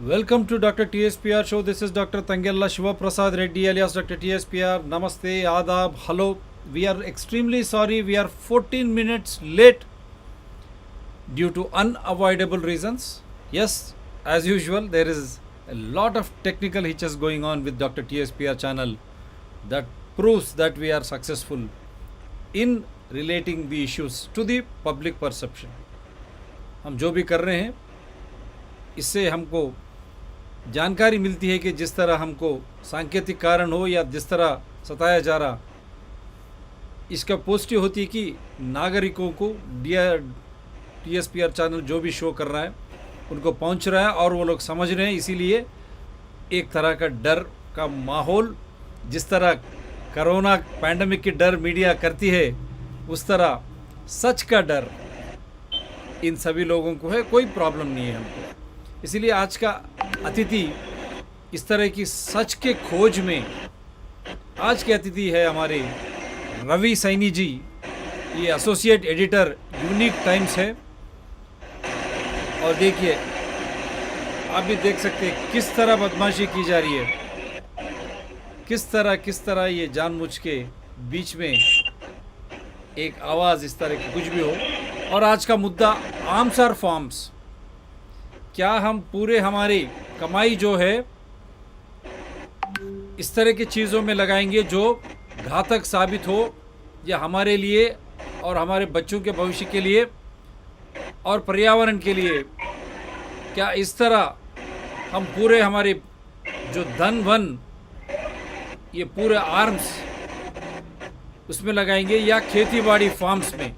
Welcome to Dr. TSPR show. This is Dr. Tangella Shiva Prasad Reddy alias Dr. TSPR. Namaste, Adab, hello. We are extremely sorry. We are 14 minutes late due to unavoidable reasons. Yes, as usual, there is a lot of technical hitches going on with Dr. TSPR channel that proves that we are successful in relating the issues to the public perception. हम जो भी कर रहे हैं इससे हमको जानकारी मिलती है कि जिस तरह हमको सांकेतिक कारण हो या जिस तरह सताया जा रहा, इसका पॉजिटिव होती है कि नागरिकों को TSPR चैनल जो भी शो कर रहा है उनको पहुंच रहा है और वो लोग समझ रहे हैं. इसीलिए एक तरह का डर का माहौल, जिस तरह कोरोना पैंडमिक की डर मीडिया करती है उस तरह सच का डर इन सभी लोगों को है. कोई प्रॉब्लम नहीं है हमको. इसीलिए आज का अतिथि इस तरह की सच के खोज में, आज के अतिथि है हमारे रवि सैनी जी. ये एसोसिएट एडिटर यूनिक टाइम्स है. और देखिए, आप भी देख सकते हैं किस तरह बदमाशी की जा रही है, किस तरह ये जानबूझ के बीच में एक आवाज़ इस तरह की कुछ भी हो. और आज का मुद्दा आर्म्स और फॉर्म्स. क्या हम पूरे हमारी कमाई जो है इस तरह की चीज़ों में लगाएंगे जो घातक साबित हो, या हमारे लिए और हमारे बच्चों के भविष्य के लिए और पर्यावरण के लिए? क्या इस तरह हम पूरे हमारे जो धन वन, ये पूरे आर्म्स उसमें लगाएंगे या खेती बाड़ी फार्म्स में?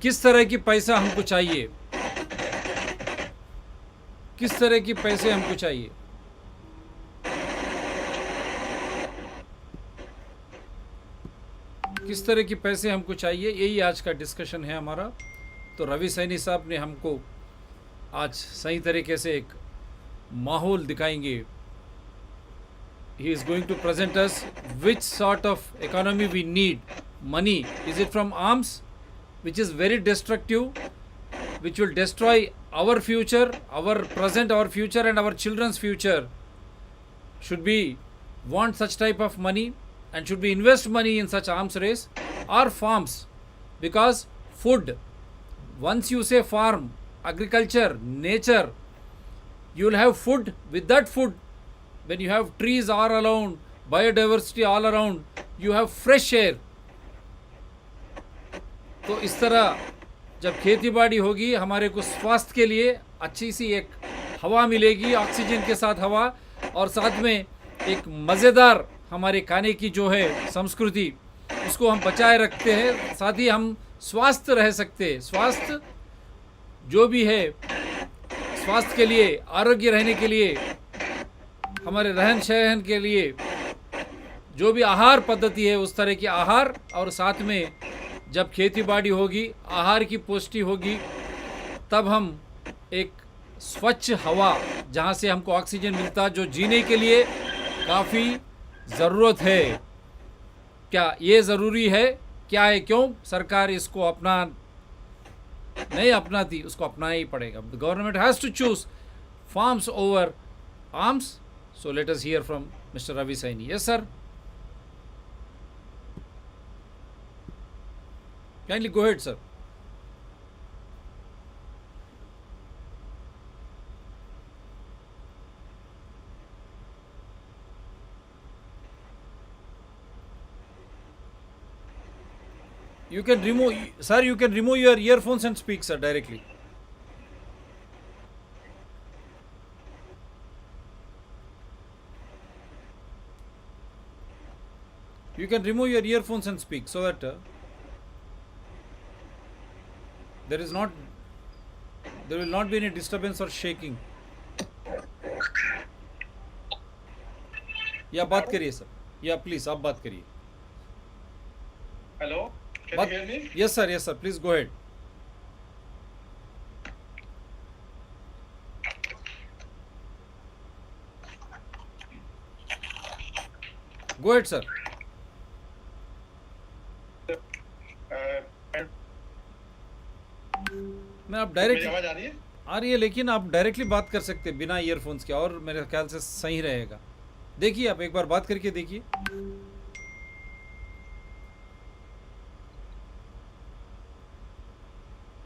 किस तरह की पैसा हमको चाहिए, किस तरह की पैसे हमको चाहिए? किस तरह की पैसे हमको चाहिए, यही आज का डिस्कशन है हमारा. तो रवि सैनी साहब ने हमको आज सही तरीके से एक माहौल दिखाएंगे. He is going to present us which sort of economy we need. Money, is it from arms which is very destructive, which will destroy our future, our present, our future and our children's future? Should we want such type of money, and should we invest money in such arms race or farms? Because food, once you say farm, agriculture, nature, you will have food. With that food, when you have trees all around, biodiversity all around, you have fresh air. तो इस तरह जब खेती बाड़ी होगी, हमारे को स्वास्थ्य के लिए अच्छी सी एक हवा मिलेगी, ऑक्सीजन के साथ हवा, और साथ में एक मज़ेदार हमारे खाने की जो है संस्कृति, उसको हम बचाए रखते हैं. साथ ही हम स्वस्थ रह सकते हैं. स्वास्थ्य जो भी है, स्वास्थ्य के लिए, आरोग्य रहने के लिए, हमारे रहन सहन के लिए जो भी आहार पद्धति है उस तरह की आहार, और साथ में जब खेती बाड़ी होगी, आहार की पुष्टि होगी, तब हम एक स्वच्छ हवा, जहाँ से हमको ऑक्सीजन मिलता, जो जीने के लिए काफ़ी ज़रूरत है. क्या ये ज़रूरी है? क्या है? क्यों सरकार इसको नहीं अपनाती? उसको अपनाना ही पड़ेगा. The government has to choose farms over arms. So let us hear from mister Ravi Saini. Yes sir, kindly go ahead, sir. You can remove, sir, you can remove your earphones and speak, sir, directly. You can remove your earphones and speak so that there will not be any disturbance or shaking. या बात करिए sir, या please आप बात करिए. Hello, can you hear me? Yes sir, please go ahead. Go ahead sir. मैं आप direct आवाज आ रही है? आ रही है, लेकिन आप डायरेक्टली बात कर सकते हैं बिना ईयरफोन्स के, और मेरे ख्याल से सही रहेगा। देखिए, आप एक बार बात करके देखिए।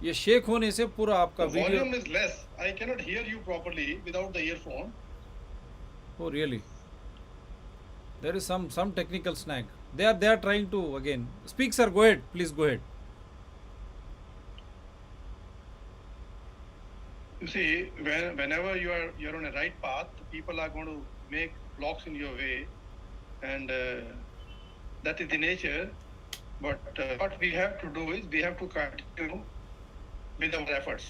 ये शेक होने से पूरा आपका The video. volume is less. I cannot hear you properly without the earphone. Oh really? There is some technical snag. They are trying to again speak, sir. Go ahead, please go ahead. You see, whenever you're on a right path, people are going to make blocks in your way, and that is the nature. But what we have to do is we have to continue with our efforts.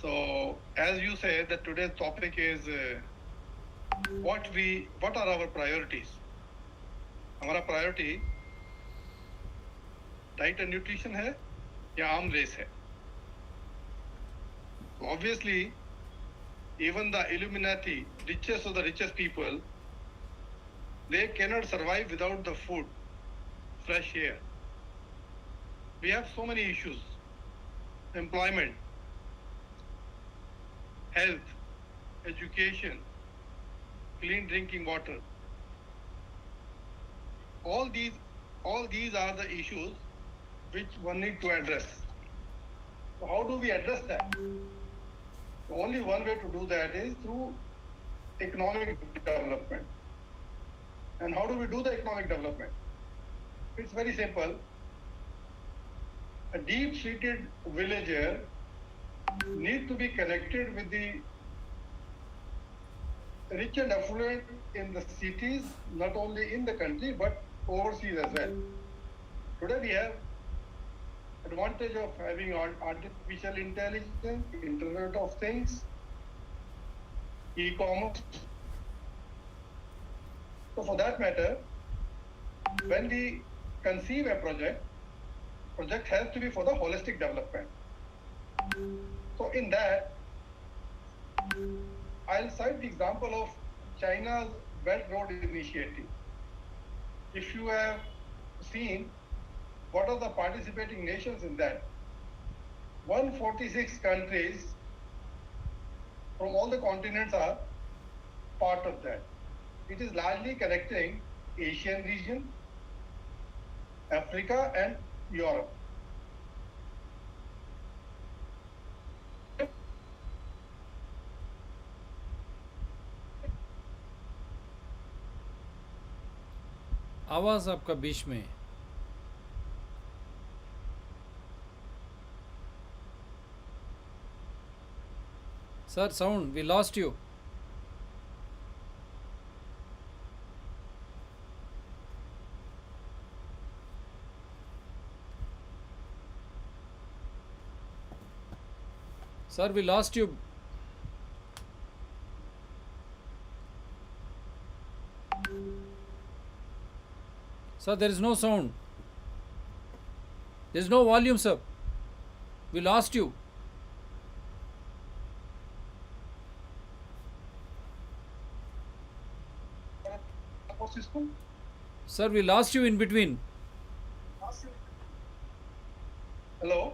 So, as you said, that today's topic is what are our priorities? हमारा priority diet and nutrition है या arm race है? Obviously, even the Illuminati, richest of the richest people, they cannot survive without the food, fresh air. We have so many issues: employment, health, education, clean drinking water. All these are the issues which one need to address. So how do we address that? Only one way to do that is through economic development. And how do we do the economic development? It's very simple. A deep-seated villager needs to be connected with the rich and affluent in the cities, not only in the country, but overseas as well. Today we have advantage of having artificial intelligence, Internet of Things, e-commerce. So for that matter, when we conceive a project has to be for the holistic development. So in that, I'll cite the example of China's Belt Road Initiative. If you have seen what are the participating nations in that, 146 countries from all the continents are part of that. It is largely connecting Asian region, Africa and Europe. आवाज आपका बीच में। Sir sound, we lost you. Sir, we lost you. Sir, there is no sound. There is no volume, sir. We lost you. System? Sir, we lost you in between. Hello?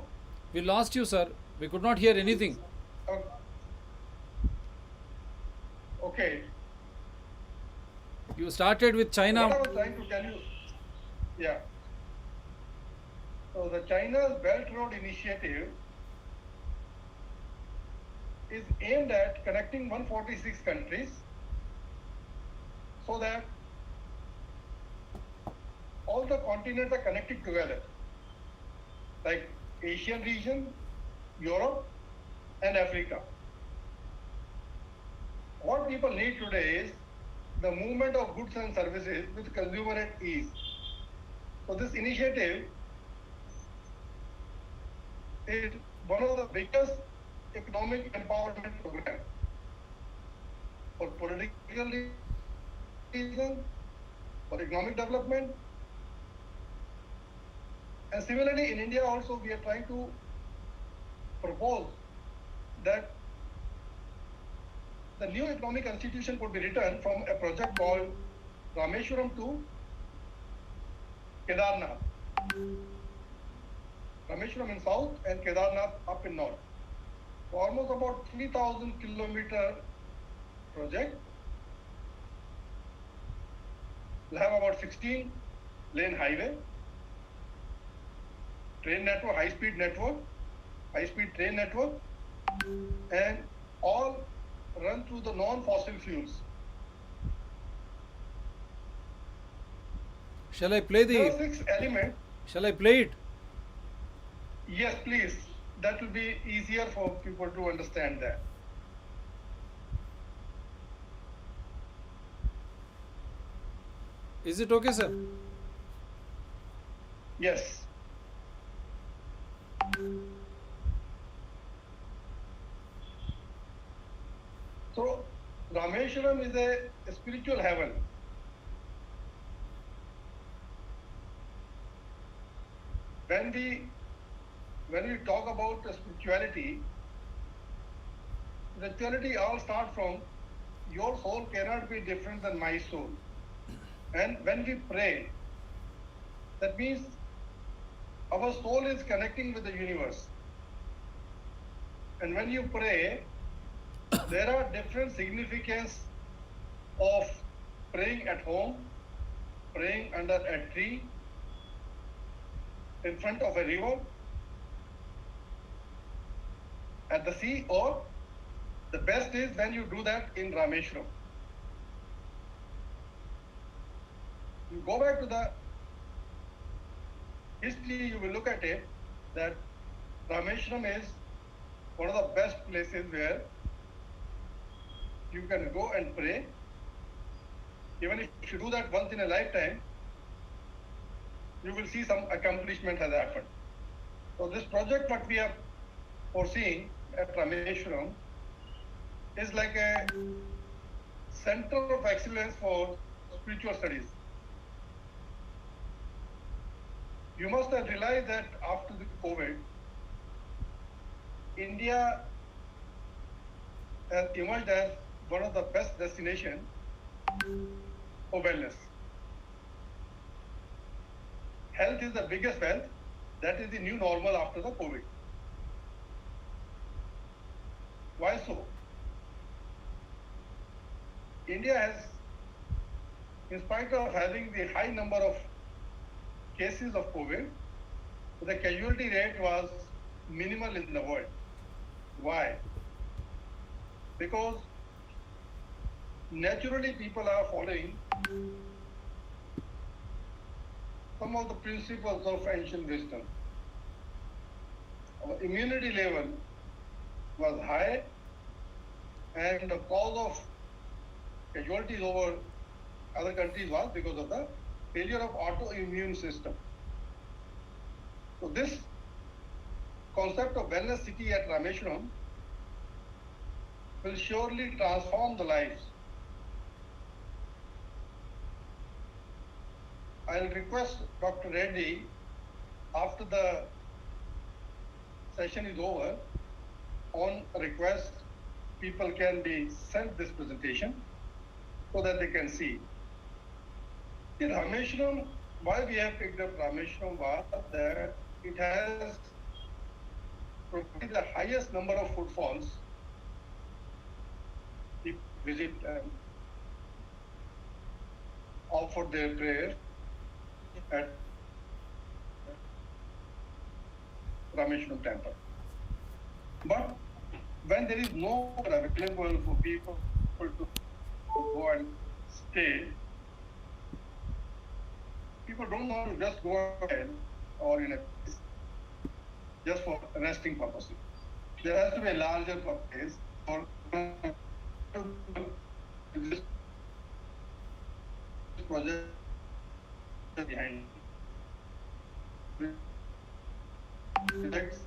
We lost you, sir. We could not hear anything. Okay. You started with China. What I was trying to tell you, yeah. So the China's Belt Road Initiative is aimed at connecting 146 countries so that all the continents are connected together, like Asian region, Europe and Africa. What people need today is the movement of goods and services with consumer at ease. So this initiative is one of the biggest economic empowerment programs for political reasons, for economic development. And similarly, in India also, we are trying to propose that the new economic constitution could be written from a project called Rameshwaram to Kedarnath. Rameshwaram in south and Kedarnath up in north. almost about 3,000 kilometer project. We'll have about 16 lane highway, train network, high speed train network, and all run through the non-fossil fuels. Shall I play There are the? 6 elements. Shall I play it? Yes, please. That will be easier for people to understand that. Is it okay, sir? Yes. So, Rameshwaram is a spiritual heaven. When we talk about spirituality all starts from your soul cannot be different than my soul. And when we pray, that means our soul is connecting with the universe. And when you pray, there are different significance of praying at home, praying under a tree, in front of a river, at the sea, or the best is when you do that in Rameshwaram. You go back to the history, you will look at it that Rameshwaram is one of the best places where you can go and pray. Even if you do that once in a lifetime, you will see some accomplishment has happened. So this project what we are foreseeing at Rameshwaram is like a center of excellence for spiritual studies. You must have realized that after the COVID, India has emerged as one of the best destinations for wellness. Health is the biggest wealth. That is the new normal after the COVID. Why so? India has, in spite of having the high number of cases of COVID, the casualty rate was minimal in the world. Why? Because naturally people are following some of the principles of ancient wisdom. Our immunity level was high, and the cause of casualties over other countries was because of the failure of autoimmune system. So this concept of wellness city at Rameshwaram will surely transform the lives. I'll request Dr. Reddy, after the session is over, on request, people can be sent this presentation so that they can see. In Rameshwaram, why we have picked up Rameshwaram was that it has probably the highest number of footfalls. People visit and offer their prayer at Rameshwaram temple. But when there is no available for people to go and stay, people don't want to just go ahead or in a place just for resting purposes. There has to be a larger purpose for this project behind projects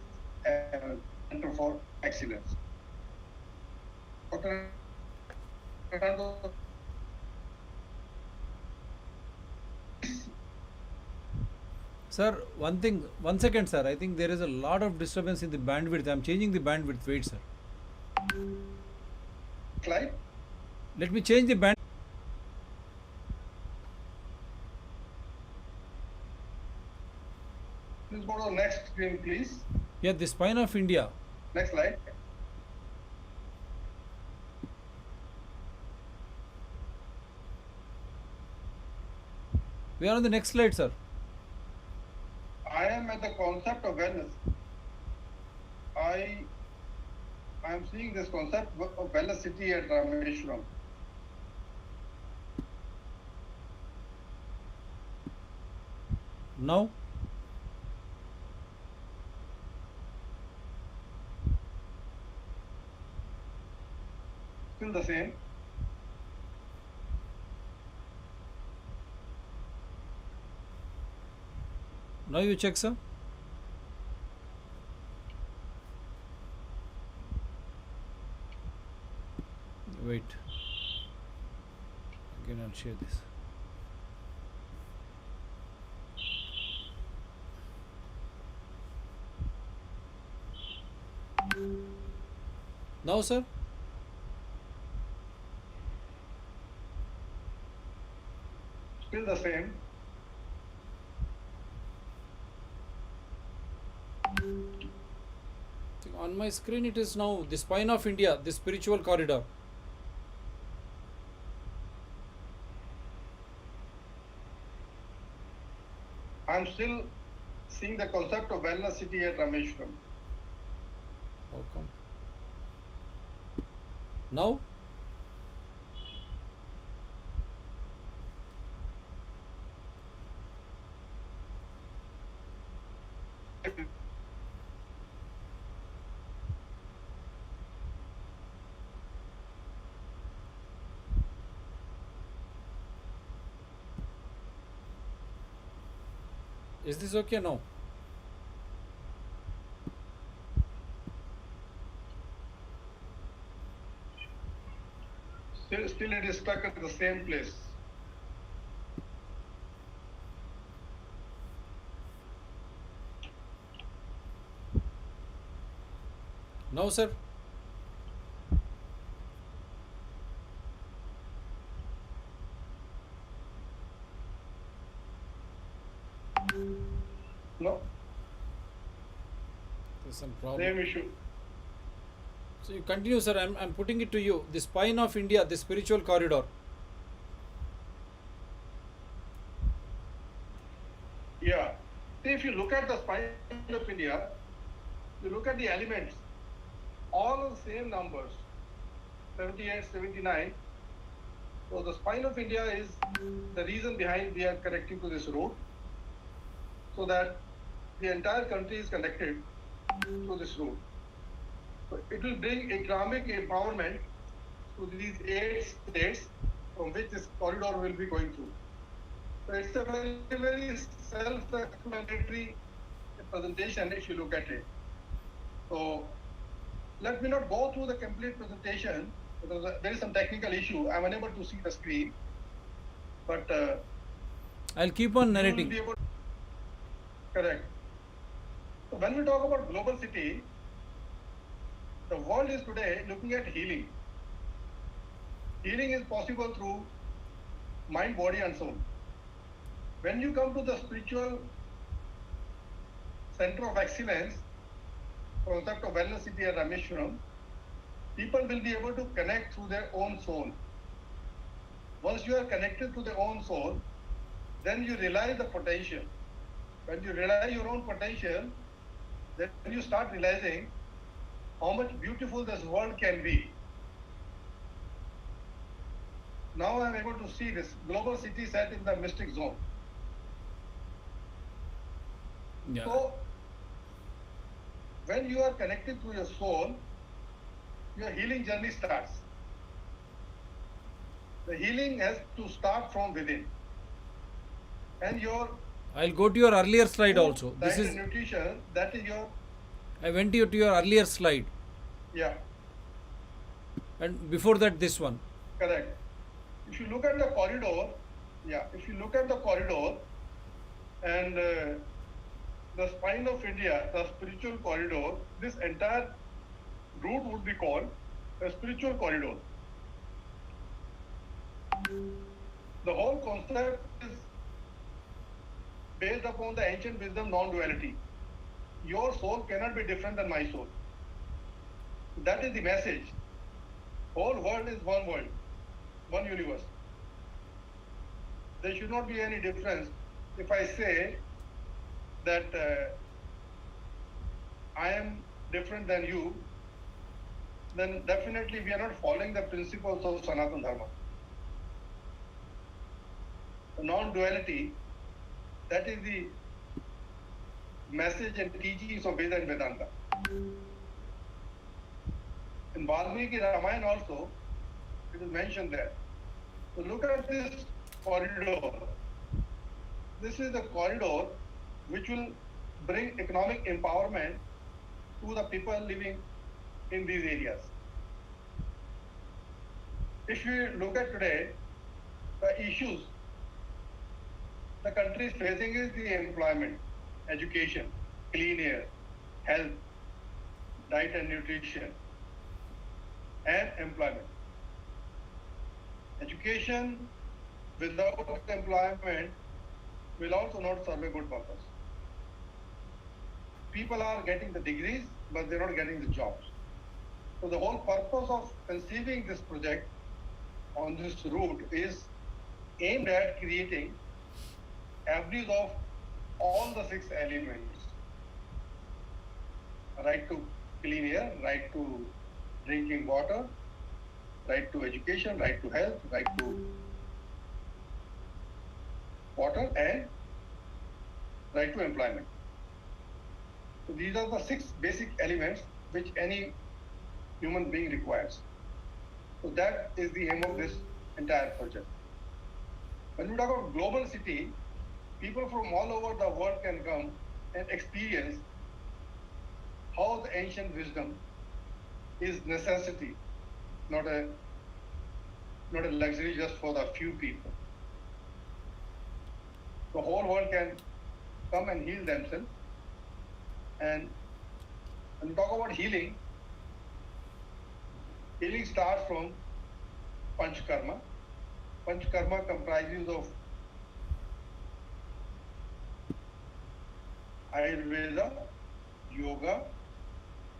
and Center for Excellence. Dr. Fernando, Sir, one second, sir. I think there is a lot of disturbance in the bandwidth. I'm changing the bandwidth. Wait, sir. slide. Let me change the band. Please go to the next screen, please. Yeah, the spine of India. Next slide. We are on the next slide, sir. I am at the concept of wellness. I am seeing this concept of wellness city at Rameshwaram. Now, Still the same. now you check, sir. Wait. Again, I'll share this. Now, sir. Still the same. On my screen, it is now the spine of India, the spiritual corridor. I'm still seeing the concept of wellness city at Rameshwaram. How come? Now, is this okay now? Still it is stuck at the same place. Now, sir. No, There's some problem. same issue. So you continue, sir. I'm putting it to you. The spine of India, the spiritual corridor. Yeah. See, if you look at the spine of India, you look at the elements, all the same numbers, 78, 79. So the spine of India is the reason behind we are connecting to this road, so that the entire country is connected to this road. So it will bring economic empowerment to these 8 states from which this corridor will be going through. So it's a very, very self-explanatory presentation if you look at it. So let me not go through the complete presentation because there is some technical issue. I'm unable to see the screen. But I'll keep on you will narrating. be able to. Correct. So when we talk about global city, the world is today looking at healing. Healing is possible through mind, body, and soul. When you come to the spiritual center of excellence, concept of wellness city at Rameshwaram, people will be able to connect through their own soul. Once you are connected to their own soul, then you realize the potential. When you realize your own potential, then you start realizing how much beautiful this world can be. Now I am able to see this global city set in the mystic zone. Yeah. So, when you are connected to your soul, your healing journey starts. The healing has to start from within. And your I'll go to your earlier slide food, also. This diet is, and nutrition, that is your, I went to your earlier slide, yeah, and before that, this one. correct. If you look at the corridor, if you look at the corridor and the spine of India, the spiritual corridor, this entire route would be called a spiritual corridor. The whole concept is based upon the ancient wisdom non-duality. Your soul cannot be different than my soul. That is the message. Whole world is one world, one universe. there should not be any difference if I say that I am different than you, then definitely we are not following the principles of Sanatana Dharma. The non-duality, that is the message and teachings of Veda and Vedanta. In Valmiki Ramayana also, it is mentioned there. So look at this corridor. This is the corridor which will bring economic empowerment to the people living in these areas. If you look at today, the issues the country is facing is the employment, education, clean air, health, diet and nutrition, and employment. Education without employment will also not serve a good purpose. People are getting the degrees, but they're not getting the jobs. So the whole purpose of conceiving this project on this route is aimed at creating avenues of all the 6 elements. Right to clean air, right to drinking water, right to education, right to health, right to water, and right to employment. So these are the 6 basic elements which any human being requires. So that is the aim of this entire project. When we talk about global city, people from all over the world can come and experience how the ancient wisdom is necessity, not a luxury just for the few people. The whole world can come and heal themselves. And when we talk about healing, healing starts from Panchkarma. Panchkarma comprises of Ayurveda, Yoga,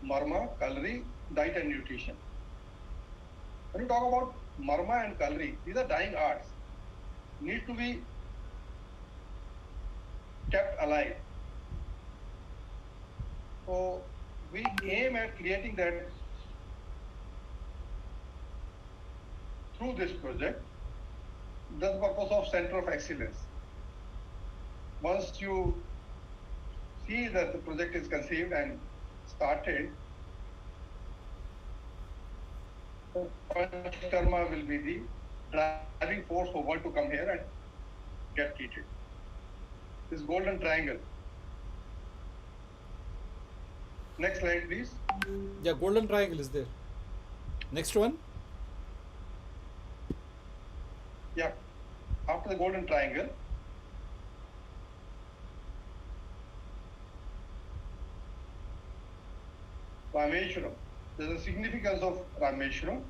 Marma, Kalri, diet and nutrition. When you talk about Marma and Kalri, these are dying arts, need to be kept alive. So we aim at creating that through this project. That's the purpose of Center of Excellence. Once you see that the project is conceived and started, Panchkarma will be the driving force for world to come here and get treated. This golden triangle. Next slide, please. Yeah, golden triangle is there. Next one. Yeah. After the golden triangle, Rameshwaram. There's a significance of Rameshwaram.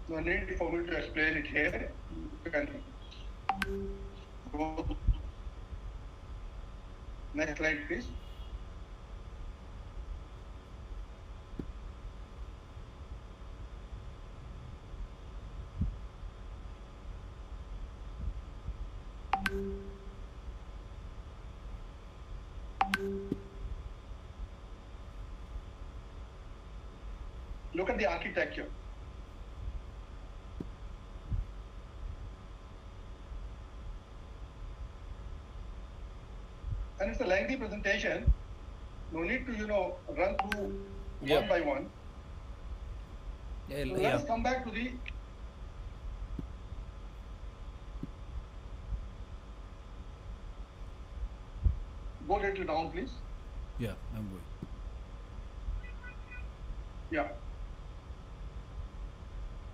No need for me to explain it here. You can go. Next slide, please. Look at the architecture. And it's a lengthy presentation. No need to, run through one by one. So let's come back to the go a little down, please. Yeah, I'm going. Yeah.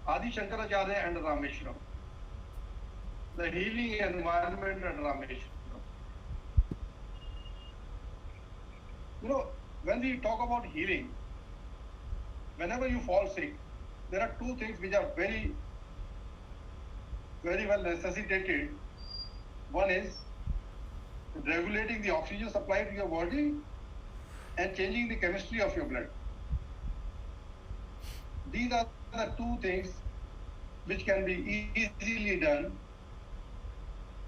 Adi Shankaracharya and Rameshwaram. The healing environment at Rameshwaram. When we talk about healing, whenever you fall sick, there are 2 things which are very, very well necessitated. One is regulating the oxygen supply to your body and changing the chemistry of your blood. These are the 2 things which can be easily done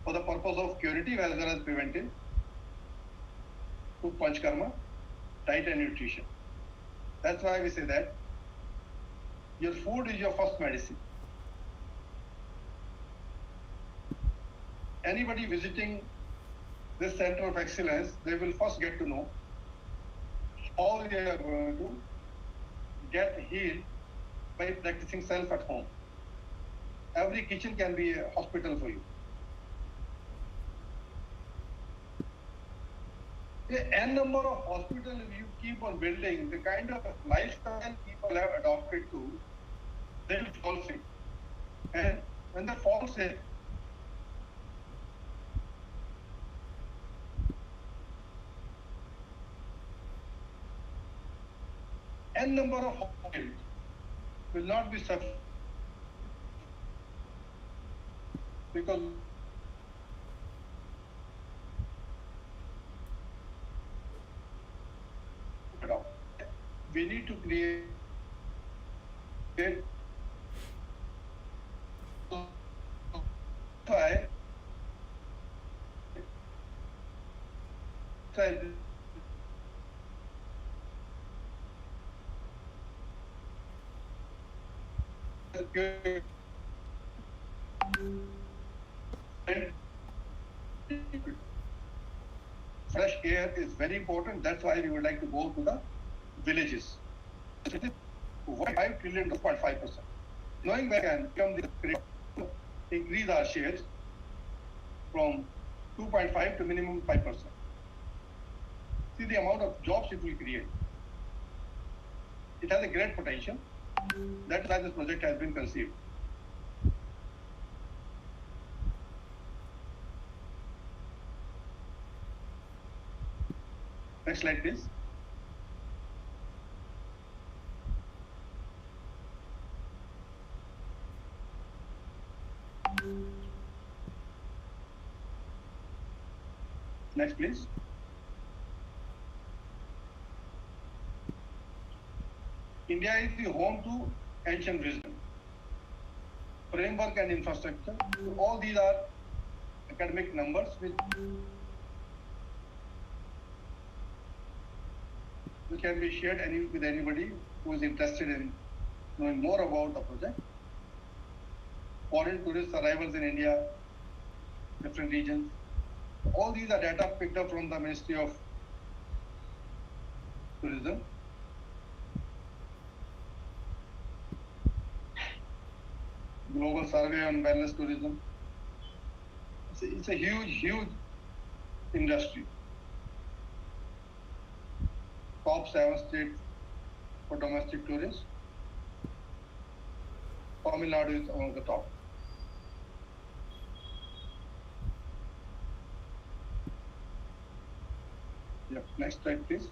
for the purpose of curative as well as preventive, to panchkarma, diet and nutrition. That's why we say that your food is your first medicine. Anybody visiting this center of excellence, they will first get to know how they are going to get healed by practicing self at home. Every kitchen can be a hospital for you. N number of hospitals you keep on building, the kind of lifestyle people have adopted to, they will fall sick. And when they fall sick, N number of hospitals will not be sufficient because we need to create fresh air is very important. That's why we would like to go to the villages. 5 trillion, 2.5%. Knowing where can become the increase our shares from 2.5 to minimum 5%. See the amount of jobs it will create. It has a great potential. That's why this project has been conceived. Next slide, please. Next, please. India is the home to ancient wisdom, framework and infrastructure. So all these are academic numbers which can be shared with anybody who is interested in knowing more about the project. Foreign tourist arrivals in India, different regions. All these are data picked up from the Ministry of Tourism. Global survey on wellness tourism. It's a huge industry. Top 7 states for domestic tourists. Tamil Nadu is among the top. Yep. Next slide, please.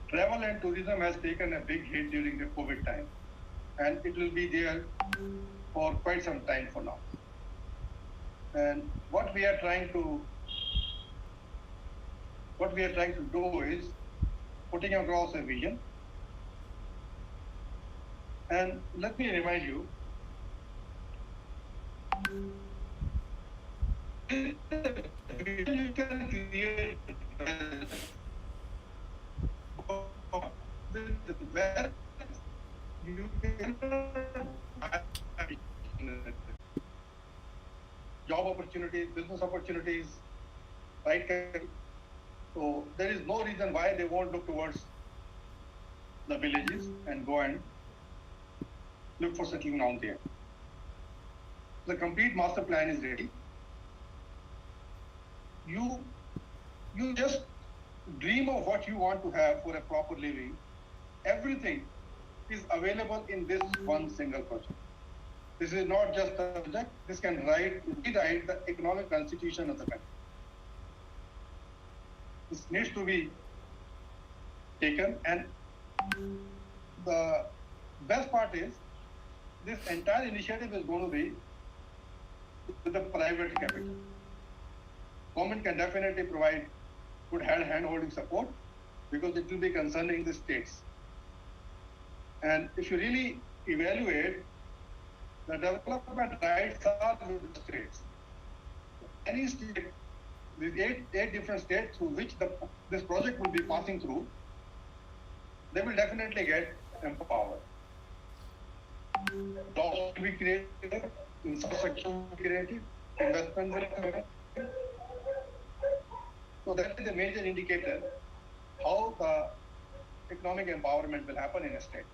Travel and tourism has taken a big hit during the COVID time, and it will be there for quite some time for now. And what we are trying to do is putting across a vision. And let me remind you, you can create where you can job opportunities, business opportunities, right? So there is no reason why they won't look towards the villages and go and look for settling down there. The complete master plan is ready. You just dream of what you want to have for a proper living. Everything is available in this one single project. This is not just a project. This can rewrite the economic constitution of the country. This needs to be taken, and the best part is this entire initiative is going to be with the private capital. Government can definitely provide good hand-holding support because it will be concerning the states. And if you really evaluate, the development rights are with the states. Any state, these eight different states through which this project will be passing through, they will definitely get empowered. Jobs will be created, infrastructure will be created, investment will come in. So that is a major indicator how the economic empowerment will happen in a state.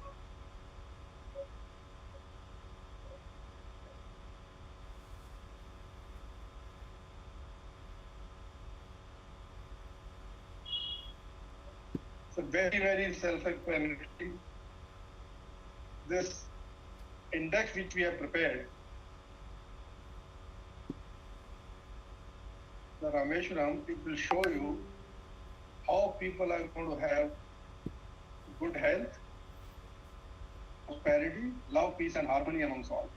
So very, very self-explanatory. This index which we have prepared, the Rameshwaram, it will show you how people are going to have good health, prosperity, love, peace, and harmony amongst all.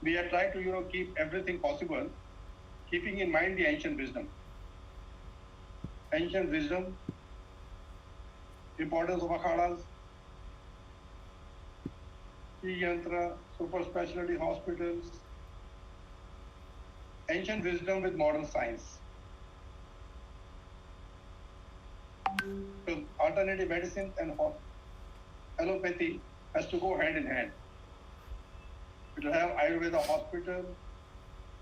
We have tried to keep everything possible, keeping in mind the ancient wisdom. Ancient wisdom, importance of akhadas, yantra, super specialty hospitals, ancient wisdom with modern science. So alternative medicine and allopathy has to go hand in hand. It will have Ayurveda hospital,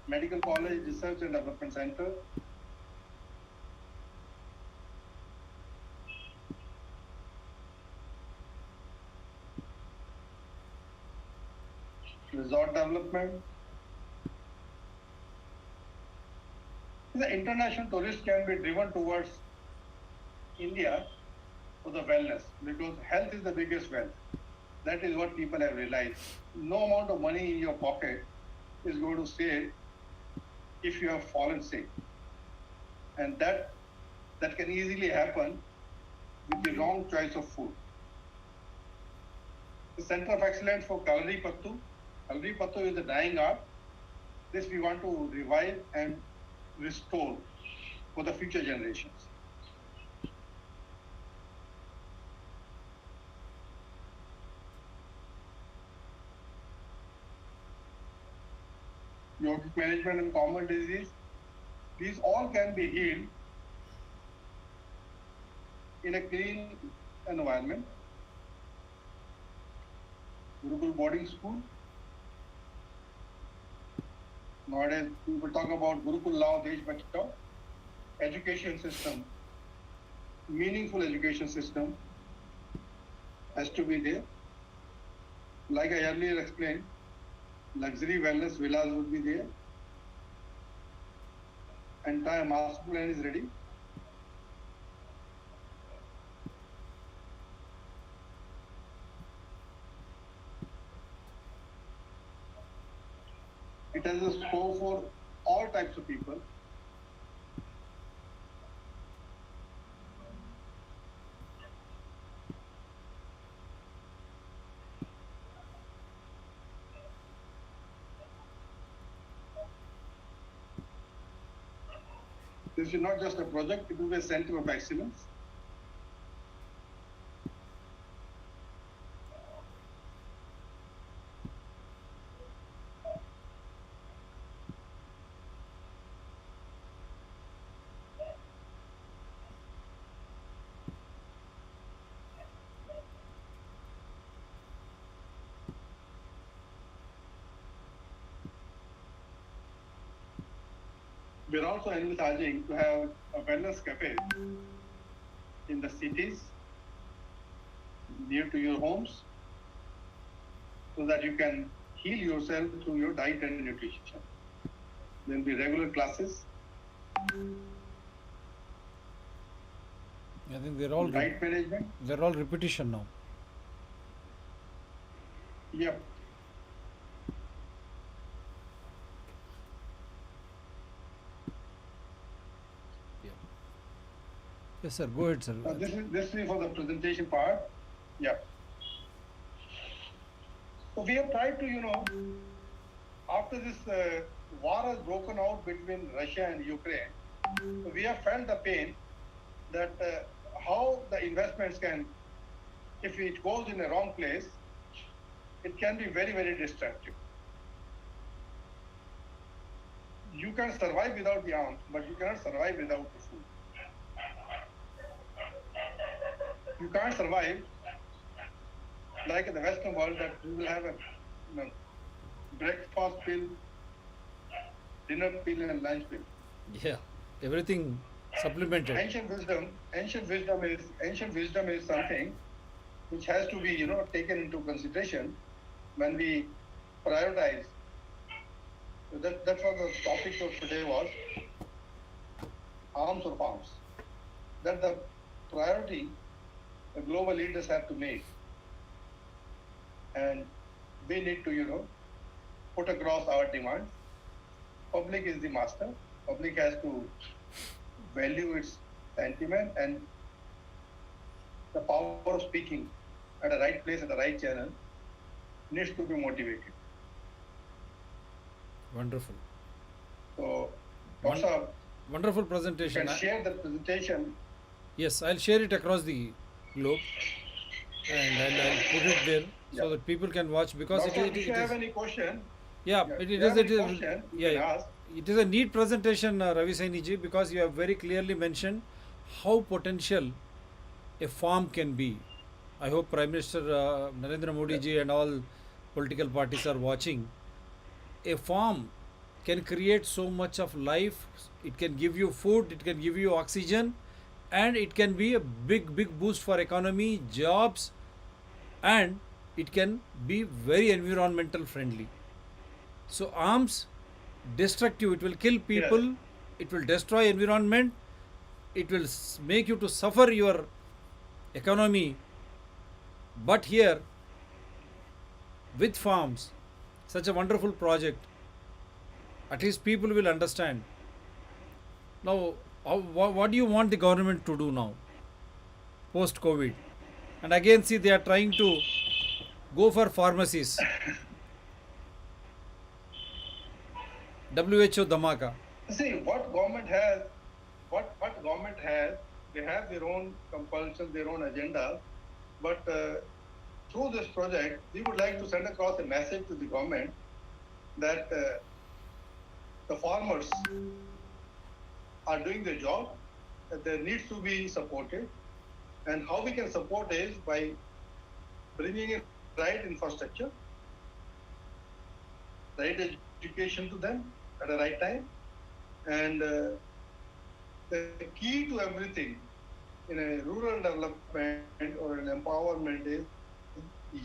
medical college, research and development center. Resort development. The international tourists can be driven towards India for the wellness, because health is the biggest wealth. That is what people have realized. No amount of money in your pocket is going to save if you have fallen sick. And that can easily happen with the wrong choice of food. The Center of Excellence for Kalari Pattu. Kalari Pattu is a dying art. This we want to revive and restore for the future generations. Yogic management and common disease, these all can be healed in a clean environment. Gurukul boarding school. Nowadays, people talk about Gurukul Lao Desh Bachao. Education system, meaningful education system has to be there. Like I earlier explained, luxury wellness villas would be there. Entire master plan is ready. It has a scope for all types of people. This is not just a project, it will be a center of excellence. We're also envisaging to have a wellness cafe in the cities near to your homes, so that you can heal yourself through your diet and nutrition. There will be regular classes. I think they're all diet management. They're all repetition now. Yep. Yes, sir. Go ahead, sir. This is for the presentation part. Yeah. So we have tried to, after this war has broken out between Russia and Ukraine, we have felt the pain that how the investments can, if it goes in a wrong place, it can be very, very destructive. You can survive without the arms, but you cannot survive without the food. You can't survive like in the Western world that you will have a breakfast pill, dinner pill, and lunch pill. Yeah, everything supplemented. Ancient wisdom is something which has to be taken into consideration when we prioritize. So that's what the topic of today was: arms or farms. That the priority the global leaders have to make, and we need to put across our demands. Public is the master. Public has to value its sentiment and the power of speaking at the right place, at the right channel, needs to be motivated. Wonderful. So, Won- Dr. Wonderful you presentation. can share the presentation. Yes, I'll share it across the globe and I'll put it there so Yeah. that people can watch because Doctor, it if you is. have any question, Yeah, if it you is. have It any is. question, you Yeah, can yeah. ask. It is a neat presentation, Ravi Saini ji, because you have very clearly mentioned how potential a farm can be. I hope Prime Minister Narendra Modi ji and all political parties are watching. A farm can create so much of life. It can give you food, it can give you oxygen, and it can be a big boost for economy, jobs, and it can be very environmental friendly. So arms destructive, it will kill people, it will destroy environment, it will make you to suffer your economy. But here with farms, such a wonderful project, at least people will understand. Now what do you want the government to do now post COVID? And again, see, they are trying to go for pharmacies. WHO dhamaka. See, what government has, they have their own compulsions, their own agenda. But through this project, we would like to send across a message to the government that the farmers are doing their job, that there needs to be supported. And how we can support is by bringing in right infrastructure, right education to them at the right time. And the key to everything in a rural development or an empowerment is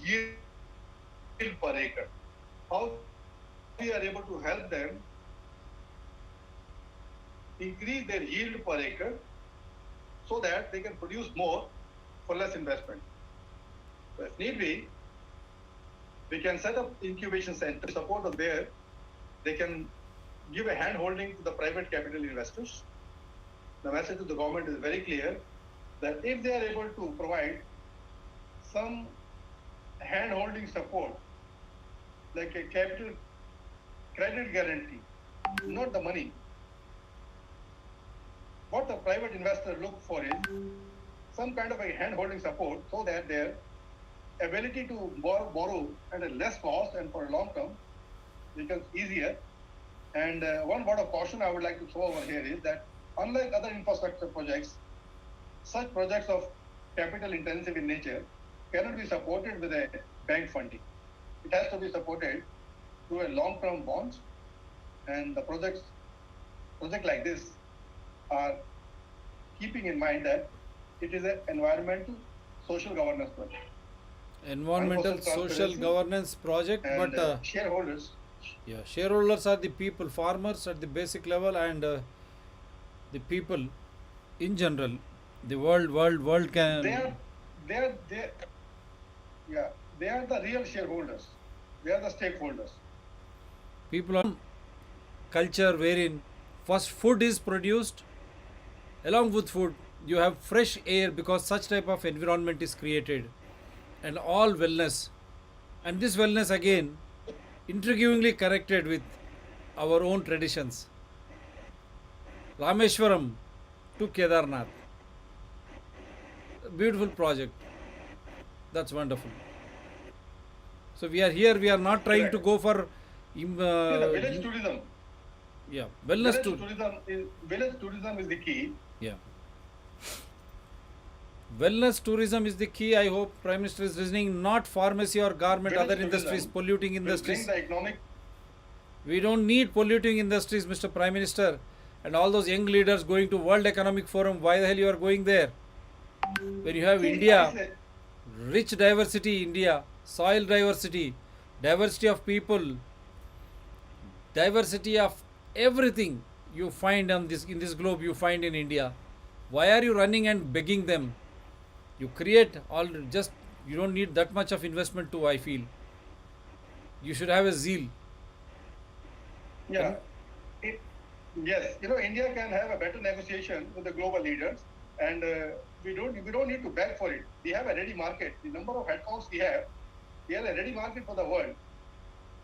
yield per acre. How we are able to help them increase their yield per acre so that they can produce more for less investment. So if need be, we can set up incubation center support of there. They can give a hand holding to the private capital investors. The message to the government is very clear that if they are able to provide some hand holding support, like a capital credit guarantee, not the money. What the private investor look for is some kind of a hand holding support so that their ability to borrow at a less cost and for a long term becomes easier. And one word of caution I would like to throw over here is that unlike other infrastructure projects, such projects of capital intensive in nature cannot be supported with a bank funding. It has to be supported through a long-term bonds, and the project like this are keeping in mind that it is an environmental social governance project. Environmental social transparency governance project, And but shareholders, yeah, shareholders are the people, farmers at the basic level, and the people in general. The world can. they are the real shareholders. They are the stakeholders. People on culture wherein first food is produced, along with food you have fresh air because such type of environment is created, and all wellness, and this wellness again intriguingly connected with our own traditions. Rameshwaram to Kedarnath. Beautiful project. That's wonderful. So we are here. We are not trying to Correct. go for See, the village im- tourism. yeah, wellness to Village tourism is the key. yeah. Wellness tourism is the key. I hope Prime Minister is listening. Not pharmacy or garment, Village other industries, tourism polluting will bring industries. the economic. We don't need polluting industries, Mr. Prime Minister. And all those young leaders going to World Economic Forum, why the hell you are going there? When you have See, I India, say, rich diversity, India, soil diversity, diversity of people, diversity of everything you find on this in this globe you find in India. Why are you running and begging them? You create all just you don't need that much of investment too, I feel. You should have a zeal. yeah, it, yes, India can have a better negotiation with the global leaders, and we don't need to beg for it. We have a ready market. The number of headcounts we have a ready market for the world.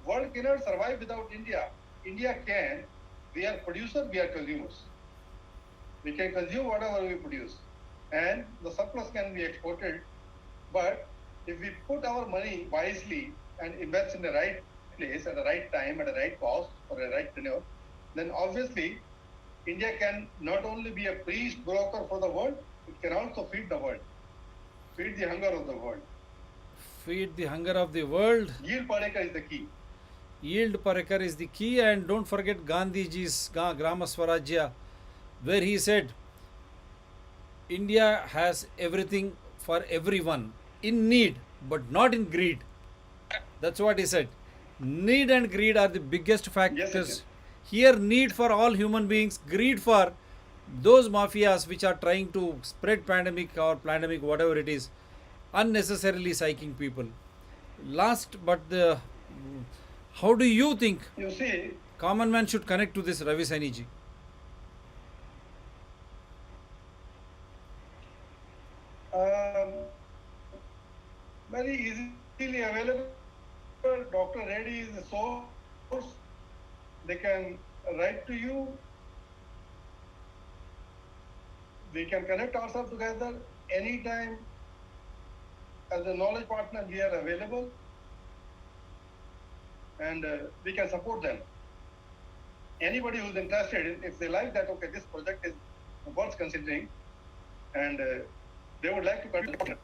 World cannot survive without India. India can. We are producers, we are consumers. We can consume whatever we produce, and the surplus can be exported. But if we put our money wisely and invest in the right place at the right time, at the right cost, for the right tenure, then obviously India can not only be a priest broker for the world, it can also feed the world, feed the hunger of the world. Feed the hunger of the world. Yield per acre is the key. Yield per acre is the key, and don't forget Gandhiji's Grama Swarajya, where he said India has everything for everyone in need, but not in greed. That's what he said. Need and greed are the biggest factors. Yes. Here, need for all human beings, greed for those mafias which are trying to spread pandemic or pandemic, whatever it is, unnecessarily psyching people. Last, but how do you think You see, common man should connect to this, Ravi Saini ji? um, very easily available. Dr. Reddy is a source. They can write to you. We can connect ourselves together anytime. As a knowledge partner, we are available, and we can support them. Anybody who's interested, if they like that, okay, this project is worth considering, and they would like to contribute,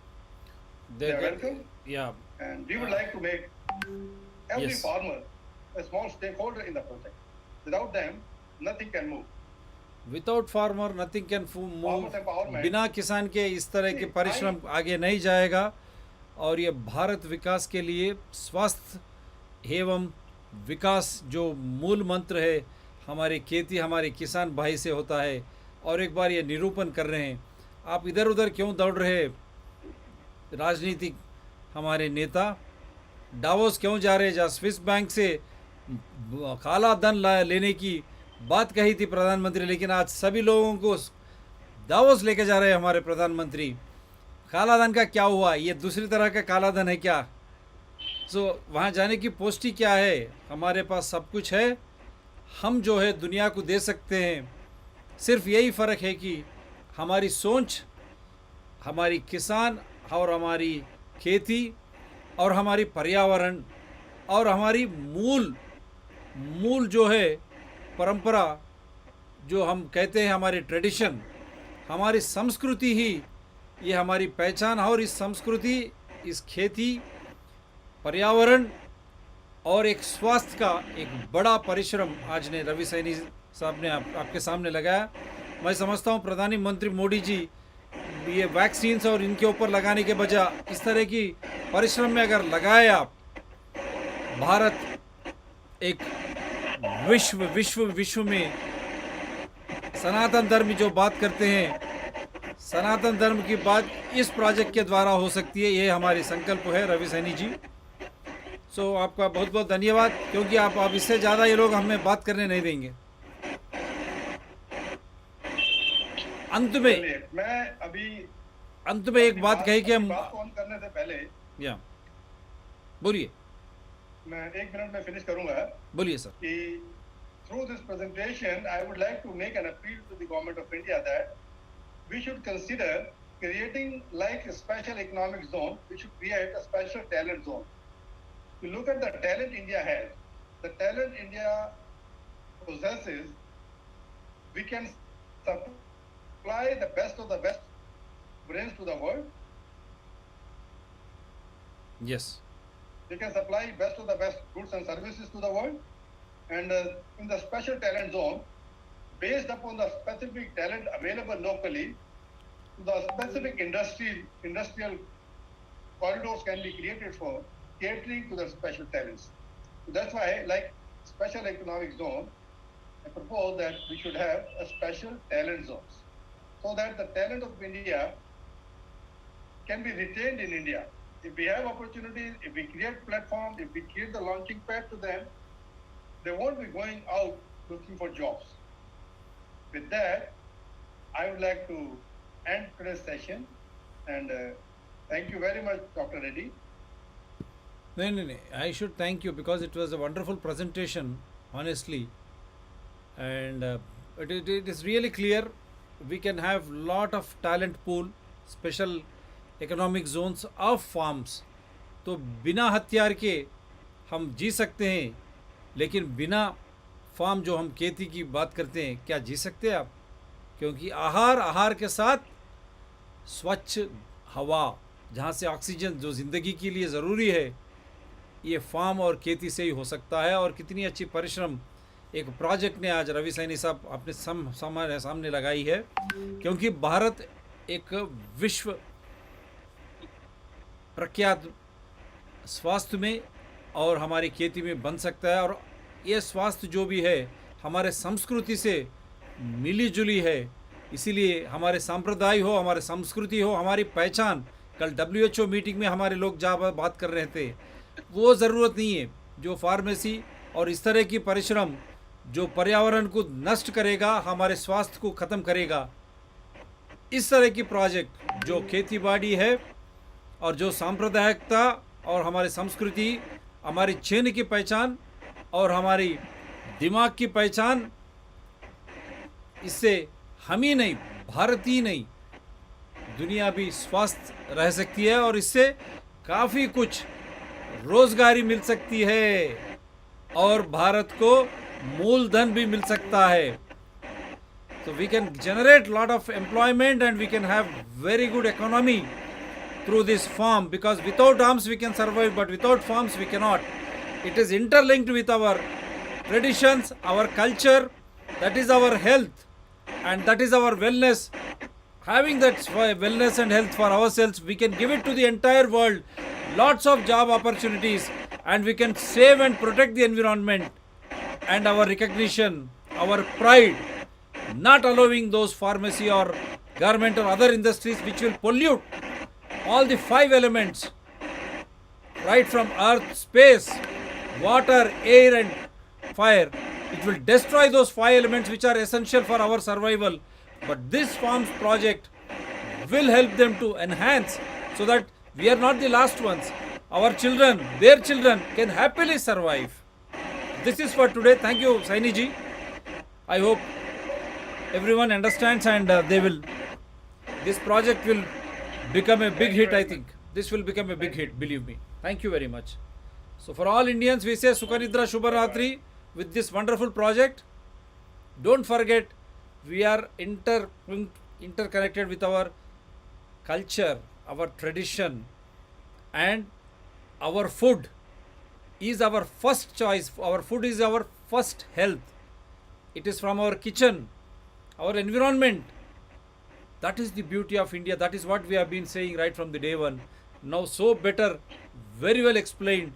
they are welcome. Yeah. And we would like to make every Yes. farmer a small stakeholder in the project. Without them, nothing can move. Without farmer nothing can move. Farmers empowerment. बिना किसान के इस तरह के परिश्रम आगे नहीं जाएगा. और ये भारत विकास के लिए स्वास्थ्य एवं विकास जो मूल मंत्र है हमारे खेती हमारे किसान भाई से होता है. और एक बार ये निरूपण कर रहे हैं. आप इधर उधर क्यों दौड़ रहे राजनीतिक हमारे नेता? डावोस क्यों जा रहे? जहाँ स्विस बैंक से काला धन लेने की बात कही थी प्रधानमंत्री, लेकिन आज सभी लोगों को दावोस लेके जा रहे हैं हमारे प्रधानमंत्री. काला धन का क्या हुआ? ये दूसरी तरह का काला धन है क्या? वहाँ जाने की पोस्टी क्या है? हमारे पास सब कुछ है. हम जो है दुनिया को दे सकते हैं. सिर्फ यही फ़र्क है कि हमारी सोच, हमारी किसान और हमारी खेती और हमारी पर्यावरण और हमारी मूल जो है परंपरा, जो हम कहते हैं हमारी ट्रेडिशन, हमारी संस्कृति ही ये हमारी पहचान है. और इस संस्कृति, इस खेती, पर्यावरण और एक स्वास्थ्य का एक बड़ा परिश्रम आज ने रवि सैनी साहब ने आपके सामने लगाया. मैं समझता हूँ प्रधानमंत्री मोदी जी ये वैक्सीन्स और इनके ऊपर लगाने के बजाय इस तरह की परिश्रम में अगर लगाए आप, भारत एक विश्व में सनातन धर्म जो बात करते हैं, सनातन धर्म की बात इस प्रोजेक्ट के द्वारा हो सकती है. ये हमारी संकल्प है रवि सैनी जी. आपका बहुत बहुत धन्यवाद, क्योंकि आप इससे ज़्यादा ये लोग हमें बात करने नहीं देंगे. अंत में एक बात कही कि हम बात ऑन करने से पहले या बोलिए. मैं 1 मिनट में फिनिश करूंगा बोलिए सर. कि through this presentation I would like to make an appeal to the government of India that we should consider creating like a special economic zone. We should create a special talent zone. You look at the talent India has, the talent India possesses, we can supply the best of the best brains to the world. Yes. They can supply best of the best goods and services to the world. And in the special talent zone, based upon the specific talent available locally, the specific industrial corridors can be created for catering to the special talents. So that's why, like special economic zone, I propose that we should have a special talent zones so that the talent of India can be retained in India. If we have opportunities, if we create platform, if we create the launching pad to them, they won't be going out looking for jobs. With that, I would like to end today's session and thank you very much, Dr. Reddy. No. I should thank you because it was a wonderful presentation, honestly. And it is really clear we can have lot of talent pool, special economic zones of farms. तो बिना हथियार के हम जी सकते हैं, लेकिन बिना farm जो हम खेती की बात करते हैं, क्या जी सकते हैं आप? क्योंकि आहार के साथ स्वच्छ हवा, जहाँ से ऑक्सीजन जो ज़िंदगी के लिए ज़रूरी है, ये फार्म और खेती से ही हो सकता है. और कितनी अच्छी परिश्रम एक प्रोजेक्ट ने आज रवि सैनी साहब अपने सामने लगाई है, क्योंकि भारत एक विश्व प्रख्यात स्वास्थ्य में और हमारी खेती में बन सकता है. और ये स्वास्थ्य जो भी है हमारे संस्कृति से मिली जुली है, इसीलिए हमारे संप्रदाय हो, हमारे संस्कृति हो, हमारी पहचान. कल WHO मीटिंग में हमारे लोग जहाँ बात कर रहे थे, वो ज़रूरत नहीं है जो फार्मेसी और इस तरह की परिश्रम जो पर्यावरण को नष्ट करेगा, हमारे स्वास्थ्य को ख़त्म करेगा. इस तरह की प्रोजेक्ट जो खेती बाड़ी है और जो सांप्रदायिकता और हमारी संस्कृति, हमारी चिन्ह की पहचान और हमारी दिमाग की पहचान, इससे हम ही नहीं, भारत ही नहीं, दुनिया भी स्वस्थ रह सकती है और इससे काफ़ी कुछ रोजगारी मिल सकती है और भारत को मूलधन भी मिल सकता है. So we can generate lot of employment and we can have very good economy through this farm, because without arms we can survive, but without farms we cannot. It is interlinked with our traditions, our culture, that is our health and that is our wellness. Having that wellness and health for ourselves, we can give it to the entire world, lots of job opportunities, and we can save and protect the environment and our recognition, our pride, not allowing those pharmacy or garment or other industries which will pollute all the 5 elements, right from earth, space, water, air and fire. It will destroy those 5 elements which are essential for our survival. But this farms project will help them to enhance so that we are not the last ones. Our children, their children can happily survive. This is for today. Thank you, Saini ji. I hope everyone understands and this project will become a big hit. I think this will become a big hit, believe me. Thank you very much. So for all Indians, we say Sukhanidra Shubharatri with this wonderful project. Don't forget, we are interconnected with our culture, our tradition, and our food is our first choice. Our food is our first health. It is from our kitchen, our environment. That is the beauty of India. That is what we have been saying right from the day one. Now so better, very well explained.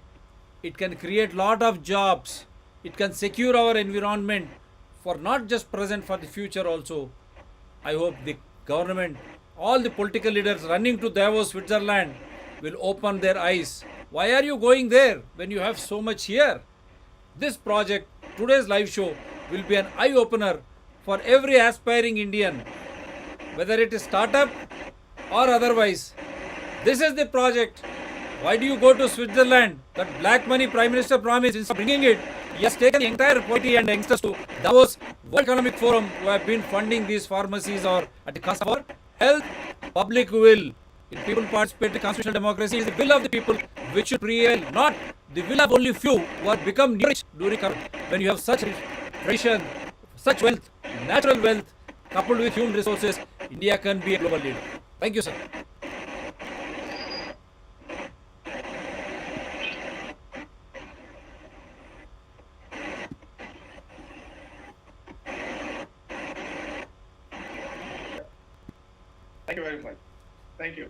It can create lot of jobs. It can secure our environment for not just present, for the future also. I hope the government, all the political leaders running to Davos, Switzerland will open their eyes. Why are you going there when you have so much here? This project, today's live show, will be an eye-opener for every aspiring Indian, whether it is startup or otherwise. This is the project. Why do you go to Switzerland? That black money Prime Minister promised, instead of bringing it, he has taken the entire party and youngsters to Davos World Economic Forum, who have been funding these pharmacies or at the cost of our health. Public will. If people participate in constitutional democracy, is the will of the people which should prevail, not the will of only few who have become rich during COVID. When you have such tradition, such wealth, natural wealth, coupled with human resources, India can be a global leader. Thank you, sir. Thank you very much. Thank you.